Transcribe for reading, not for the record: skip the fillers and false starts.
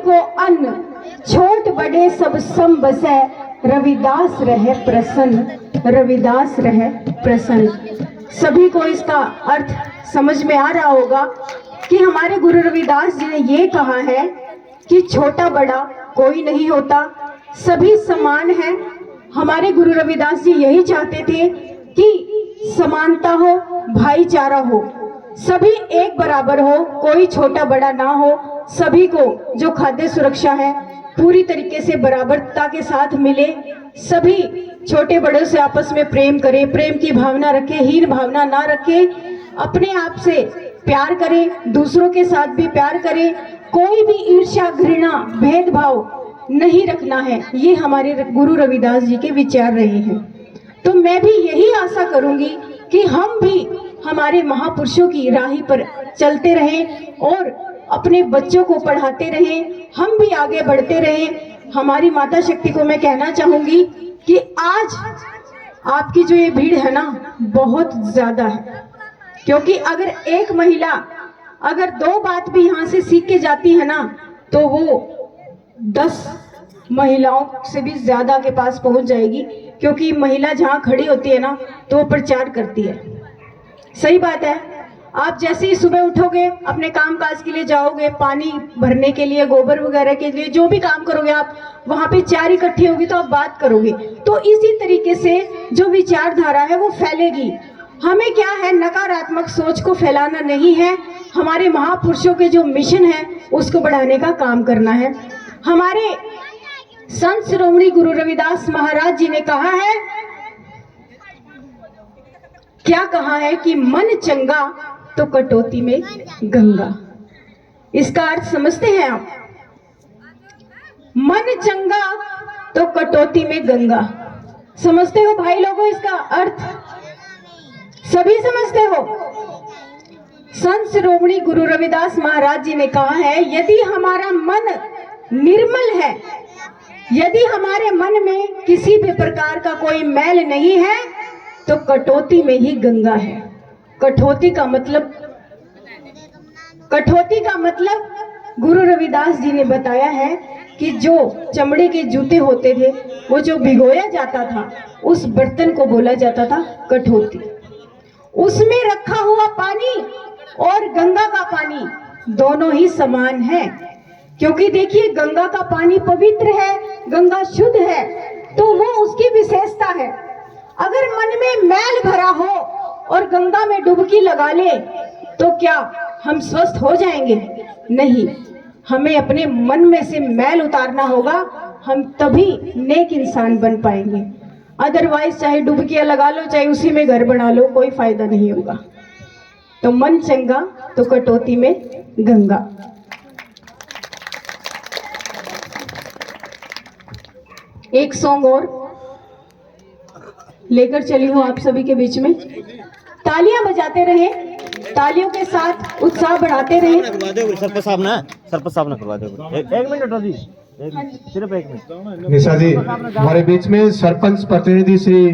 को अन्न, छोट बड़े सब सम बसै, रविदास रहे प्रसन्न, रविदास रहे प्रसन्न। सभी को इसका अर्थ समझ में आ रहा होगा कि हमारे गुरु रविदास जी ने ये कहा है कि छोटा बड़ा कोई नहीं होता, सभी समान हैं। हमारे गुरु रविदास जी यही चाहते थे कि समानता हो, भाईचारा हो, सभी एक बराबर हो, कोई छोटा बड़ा ना हो, सभी को जो खाद्य सुरक्षा है पूरी तरीके से बराबरता के साथ मिले, सभी छोटे बड़े से आपस में प्रेम करें, प्रेम की भावना रखें, हीन भावना ना रखें, अपने आप से प्यार करें, दूसरों के साथ भी प्यार करें, कोई भी ईर्ष्या घृणा भेदभाव नहीं रखना है। ये हमारे गुरु रविदास जी के विचार रहे हैं। तो मैं भी यही आशा करूंगी कि हम भी हमारे महापुरुषों की राही पर चलते रहें और अपने बच्चों को पढ़ाते रहें, हम भी आगे बढ़ते रहें। हमारी माता शक्ति को मैं कहना चाहूंगी कि आज आपकी जो ये भीड़ है ना, बहुत ज्यादा है, क्योंकि अगर एक महिला अगर 2 बात भी यहाँ से सीख के जाती है ना, तो वो 10 महिलाओं से भी ज्यादा के पास पहुंच जाएगी, क्योंकि महिला जहाँ खड़ी होती है ना तो वो प्रचार करती है। सही बात है। आप जैसे ही सुबह उठोगे, अपने काम काज के लिए जाओगे, पानी भरने के लिए, गोबर वगैरह के लिए, जो भी काम करोगे आप, वहां पे 4 इकट्ठी होगी तो आप बात करोगे। तो इसी तरीके से जो विचारधारा है वो फैलेगी। हमें क्या है, नकारात्मक सोच को फैलाना नहीं है, हमारे महापुरुषों के जो मिशन है उसको बढ़ाने का काम करना है। हमारे संत शिरोमणि गुरु रविदास महाराज जी ने कहा है, क्या कहा है कि मन चंगा तो कटौती में गंगा। इसका अर्थ समझते हैं आप? मन चंगा तो कटौती में गंगा। समझते हो भाई लोगों इसका अर्थ? सभी समझते हो? संत शिरोमणि गुरु रविदास महाराज जी ने कहा है, यदि हमारा मन निर्मल है, यदि हमारे मन में किसी भी प्रकार का कोई मैल नहीं है, तो कटौती में ही गंगा है। कठौती का मतलब गुरु रविदास जी ने बताया है कि जो चमड़े के जूते होते थे, वो जो भिगोया जाता था, उस बर्तन को बोला जाता था कठौती। उसमें रखा हुआ पानी और गंगा का पानी दोनों ही समान है, क्योंकि देखिए गंगा का पानी पवित्र है, गंगा शुद्ध है, तो वो उसकी विशेषता है। अगर मन में मैल भरा हो और गंगा में डुबकी लगा ले, तो क्या हम स्वस्थ हो जाएंगे? नहीं, हमें अपने मन में से मैल उतारना होगा, हम तभी नेक इंसान बन पाएंगे। अदरवाइज चाहे डुबकियां लगा लो, चाहे उसी में घर बना लो, कोई फायदा नहीं होगा। तो मन चंगा तो कटौती में गंगा। एक सॉन्ग और लेकर चली हूँ आप सभी के बीच में। तालियां बजाते रहे, तालियों के साथ उत्साह बढ़ाते रहे। सरपंच साहब ना करवा दो। एक मिनट जी, सिर्फ 1 मिनट। निशा जी, हमारे बीच में सरपंच प्रतिनिधि श्री